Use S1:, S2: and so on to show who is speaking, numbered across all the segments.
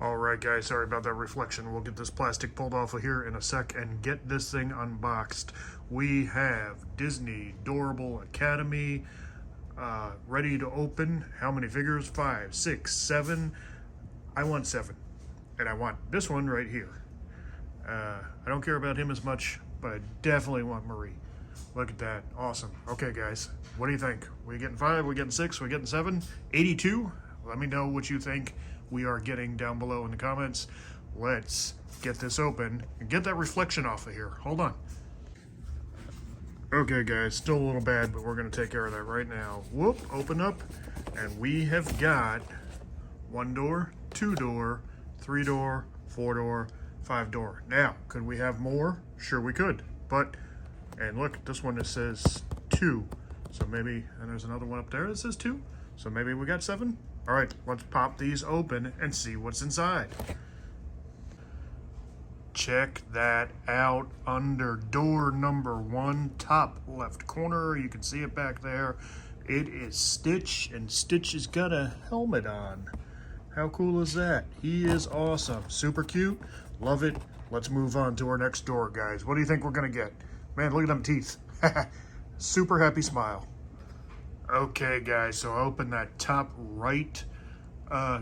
S1: All right, guys, sorry about that reflection. We'll get this plastic pulled off of here in a sec and get this thing unboxed. We have Disney Doorable Academy ready to open. How many figures? 5, 6, 7. I want 7. And I want this one right here. I don't care about him as much, but I definitely want Marie. Look at that. Awesome. Okay, guys, what do you think? We getting 5? We getting 6? We getting 7? 82? Let me know what you think we are getting down below in the comments. Let's get this open and get that reflection off of here. Hold on. Okay, guys, still a little bad, but we're going to take care of that right now. Whoop, open up, and we have got 1 door, 2 door, 3 door, 4 door, 5 door. Now, could we have more? Sure we could, but, and look, this one that says 2. So maybe, and there's another one up there that says 2. So maybe we got 7. All right, let's pop these open and see what's inside. Check that out under door number 1, top left corner. You can see it back there. It is Stitch, and Stitch has got a helmet on. How cool is that? He is awesome. Super cute. Love it. Let's move on to our next door, guys. What do you think we're going to get? Man, look at them teeth. Super happy smile. Okay, guys, so I opened that top right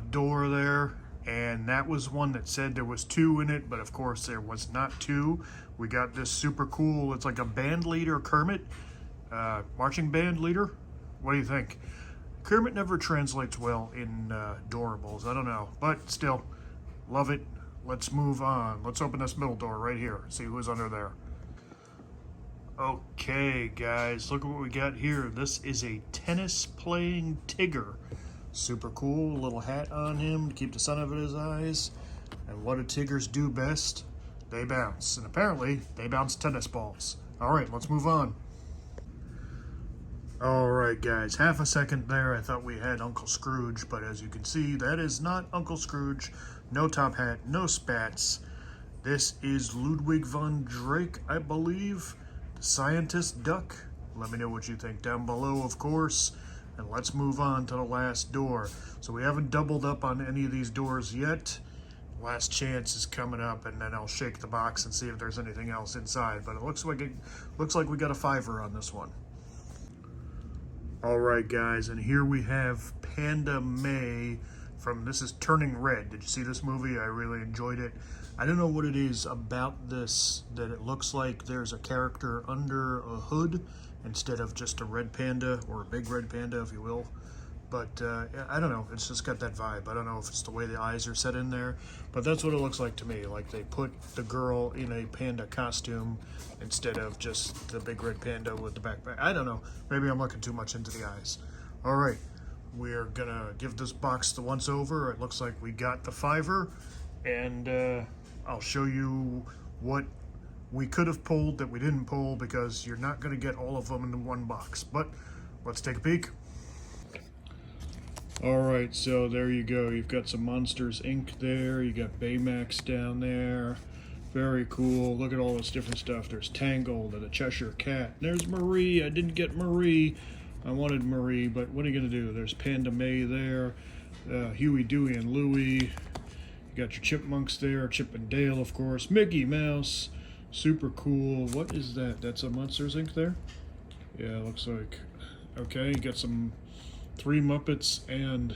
S1: door there, and that was one that said there was 2 in it, but of course there was not 2. We got this super cool, it's like a band leader Kermit, marching band leader. What do you think? Kermit never translates well in Doorables, I don't know, but still, love it. Let's move on. Let's open this middle door right here, see who's under there. Okay, guys, look at what we got here. This is a tennis playing Tigger. Super cool, little hat on him to keep the sun out of his eyes. And what do Tiggers do best? They bounce. And apparently, they bounce tennis balls. All right, let's move on. All right, guys, half a second there, I thought we had Uncle Scrooge, but as you can see, that is not Uncle Scrooge. No top hat, no spats. This is Ludwig von Drake, I believe. Scientist duck. Let me know what you think down below, of course, and let's move on to the last door. So we haven't doubled up on any of these doors yet. Last chance is coming up, and then I'll shake the box and see if there's anything else inside, but it looks like we got a 5er on this one. All right, guys, and here we have Panda May from, this is Turning Red. Did you see this movie? I really enjoyed it. I don't know what it is about this that it looks like there's a character under a hood instead of just a red panda, or a big red panda, if you will. But I don't know, it's just got that vibe. I don't know if it's the way the eyes are set in there, but that's what it looks like to me. Like they put the girl in a panda costume instead of just the big red panda with the backpack. I don't know, maybe I'm looking too much into the eyes. All right, we're gonna give this box the once over. It looks like we got the 5er, and I'll show you what we could have pulled that we didn't pull, because you're not going to get all of them in one box. But let's take a peek. All right, so there you go. You've got some Monsters Inc. there. You got Baymax down there. Very cool. Look at all this different stuff. There's Tangled and a Cheshire Cat. There's Marie. I didn't get Marie. I wanted Marie, but what are you going to do? There's Panda May there. Huey, Dewey, and Louie. You got your chipmunks there, Chip and Dale, of course. Mickey Mouse, super cool. What is that? That's a Monsters Inc. there? Yeah, looks like. Okay, you got some 3 Muppets and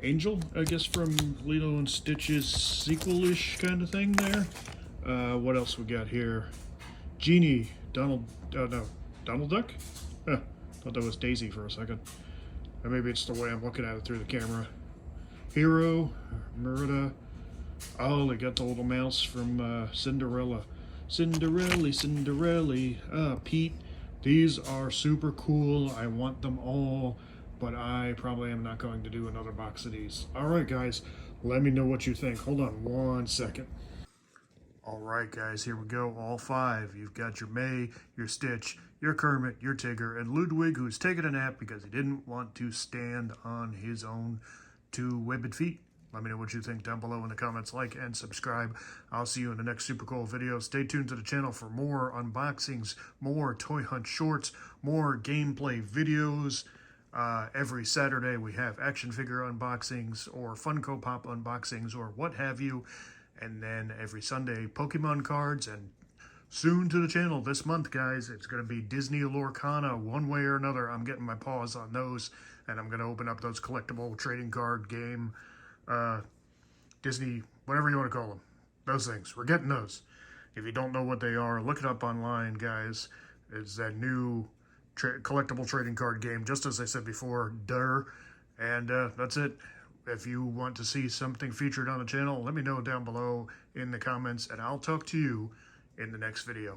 S1: Angel, I guess, from Lilo and Stitch's sequel-ish kind of thing there. What else we got here? Genie, Donald, no, Donald Duck? Huh, thought that was Daisy for a second. Or maybe it's the way I'm looking at it through the camera. Hero, Merida. Oh, they got the little mouse from Cinderella. Cinderella. Pete. These are super cool. I want them all, but I probably am not going to do another box of these. All right, guys, let me know what you think. Hold on 1 second. All right, guys, here we go. All 5. You've got your May, your Stitch, your Kermit, your Tigger, and Ludwig, who's taking a nap because he didn't want to stand on his own 2 webbed feet. Let me know what you think down below in the comments. Like and subscribe. I'll see you in the next super cool video. Stay tuned to the channel for more unboxings, more toy hunt shorts, more gameplay videos. Every Saturday we have action figure unboxings or Funko Pop unboxings or what have you. And then every Sunday, Pokemon cards. And soon to the channel this month, guys, it's going to be Disney Lorcana one way or another. I'm getting my paws on those, and I'm going to open up those collectible trading card game, Disney, whatever you want to call them. Those things. We're getting those. If you don't know what they are, look it up online, guys. It's that new collectible trading card game, just as I said before, and that's it. If you want to see something featured on the channel, let me know down below in the comments, and I'll talk to you in the next video.